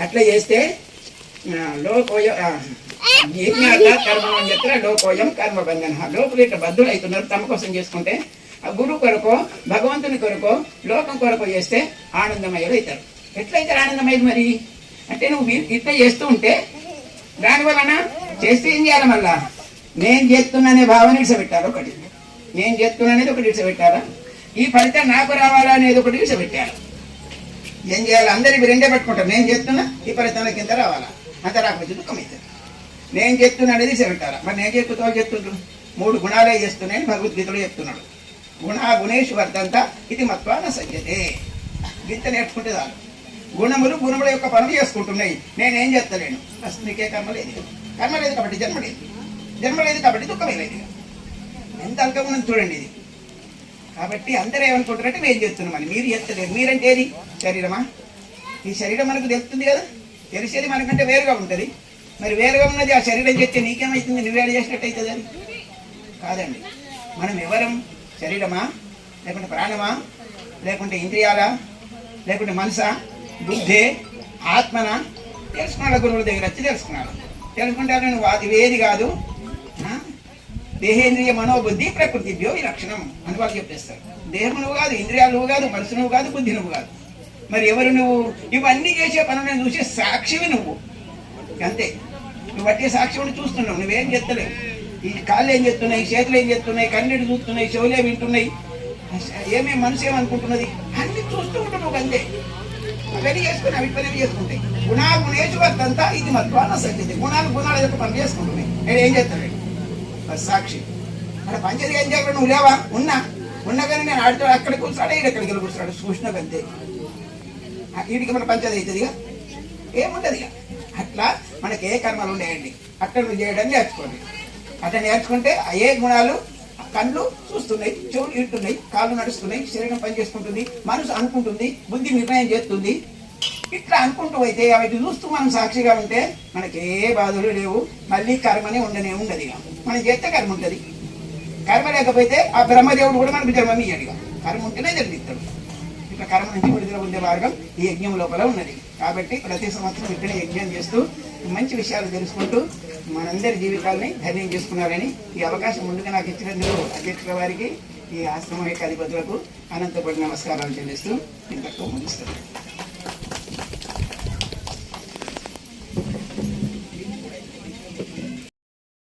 అట్లా చేస్తే లోకోయ కర్మ చెప్తారా లోకోయం కర్మ బంధన. లోకులు ఇట్లా బద్దులు అవుతున్నారు తమ కోసం చేసుకుంటే, ఆ గురువు కొరకో భగవంతుని కొరకో లోకం కొరకో చేస్తే ఆనందమయ్యలు అవుతారు. ఎట్లయితారు ఆనందమయ్యేది మరి అంటే నువ్వు ఇట్లా చేస్తూ ఉంటే దానివలన చేస్తే ఏం చేయాలి, మళ్ళా నేను చేస్తున్నానే భావన ఇడిసబెట్టాలి. ఒకటి నేను చేస్తున్నా అనేది ఒకటి ఇడిసబెట్టాలా, ఈ ఫలితం నాకు రావాలా అనేది ఒకటి ఇడిసబెట్టాలి. ఏం చేయాలి, అందరు రెండే పట్టుకుంటారు. నేను చేస్తున్నా ఈ ఫలితంలో కింద రావాలా, అంత రాకపోతే దుఃఖం అవుతుంది. నేను చేస్తున్నా అనేది ఇడిసబెట్టాలా. మరి నేను చెప్తున్న వాళ్ళు చెప్తుండ్రు 3 గుణాలే చేస్తున్నాయని భగవద్గీతలో చెప్తున్నాడు. గుణేషు వర్ధంత ఇది మత్వాన సజ్జతే. గీత నేర్చుకుంటే చాలు. గుణముల యొక్క పనులు చేసుకుంటున్నాయి, నేనేం చేస్తలేను. అసలు నీకే కర్మ లేదు. కర్మ లేదు కాబట్టి జన్మ లేదు కాబట్టి దుఃఖమే లేదు. ఎంత అంకం చూడండి ఇది. కాబట్టి అందరూ ఏమనుకుంటారంటే మేము చేస్తున్నామని, మీరు చేస్తలేదు. మీరంటే ఏది శరీరమా? ఈ శరీరం మనకు తెలుస్తుంది కదా, తెలిసేది మనకంటే వేరుగా ఉంటుంది. మరి వేరుగా ఉన్నది ఆ శరీరం చేస్తే నీకేమవుతుంది, నువ్వేడ చేసినట్టు అవుతుంది అని కాదండి. మనం ఎవరం? శరీరమా, లేకుంటే ప్రాణమా, లేకుంటే ఇంద్రియాలా, లేకుంటే మనసా, బుద్ధే, ఆత్మన? తెలుసుకున్నాడు గురువుల దగ్గర వచ్చి తెలుసుకున్నాడు. తెలుసుకుంటే నువ్వు అది వేది కాదు, దేహేంద్రియ మనోబుద్ధి ప్రకృతిభ్యో ఈ లక్షణం అని వాళ్ళు చెప్పేస్తారు. దేహం నువ్వు కాదు, ఇంద్రియాలు నువ్వు కాదు, మనసు నువ్వు కాదు, బుద్ధి నువ్వు కాదు. మరి ఎవరు నువ్వు? ఇవన్నీ చేసే పనులను చూసే సాక్షివి నువ్వు, అంతే. నువ్వు బట్టే సాక్షి ఉండి చూస్తున్నావు, నువ్వేం చేస్తలేవు. ఈ కాళ్ళు ఏం చేస్తున్నాయి, చేతులు ఏం చేస్తున్నాయి, కన్నీళ్ళు చూస్తున్నాయి, చెవులే వింటున్నాయి, ఏమేమి మనసు ఏమనుకుంటున్నది అన్ని చూస్తూ ఉంటున్నావు అంతే. అవన్నీ చేసుకుని అభిప్రాయం చేసుకుంటాయి. గుణేషు వర్తంతా ఇది మత్వాన సత్యత. గుణాలు యొక్క పని చేసుకుంటున్నాయి. నేను ఏం చేస్తాను సాక్షి. అక్కడ పంచది ఏం చేయాలి, నువ్వు లేవా? ఉన్నా కానీ నేను ఆడుతాడు అక్కడ కూర్చున్నాడు, ఈడెక్కడికి వెళ్ళి కూర్చున్నాడు, చూసినాక అంతే. వీడికి మన పంచది అవుతుంది ఇక ఏముంటుంది ఇక. అట్లా మనకి ఏ కర్మలు ఉన్నాయండి, అట్లా నువ్వు చేయడం నేర్చుకోండి. అట్లా నేర్చుకుంటే ఏ గుణాలు, కళ్ళు చూస్తున్నాయి, చెవులు వింటున్నాయి, కాళ్ళు నడుస్తున్నాయి, శరీరం పనిచేసుకుంటుంది, మనసు అనుకుంటుంది, బుద్ధి నిర్ణయం చేస్తుంది. ఇట్లా అనుకుంటూ అయితే అవి చూస్తూ మనం సాక్షిగా ఉంటే మనకి ఏ బాధలు లేవు. మళ్ళీ కర్మనే ఉండదు ఇక. మనం చేస్తే కర్మ ఉంటుంది. కర్మ లేకపోతే ఆ బ్రహ్మదేవుడు కూడా మనకు జన్మని ఇయ్యాడు. కర్మ ఉంటేనే జన్మిస్తాడు. ఇట్లా కర్మ నుంచి విడుదల పొందే మార్గం ఈ యజ్ఞం లోపల ఉన్నది. కాబట్టి ప్రతి సంవత్సరం ఇక్కడే యజ్ఞం చేస్తూ మంచి విషయాలు తెలుసుకుంటూ మనందరి జీవితాలని ధైర్యం చేసుకున్నారని ఈ అవకాశం ముందుగా నాకు ఇచ్చినందుకు అధ్యక్షుల వారికి, ఈ ఆశ్రమం యొక్క అధిపతులకు అనంతపడి నమస్కారాలు చెల్లిస్తూ ఇంతకు ముగిస్తున్నాను.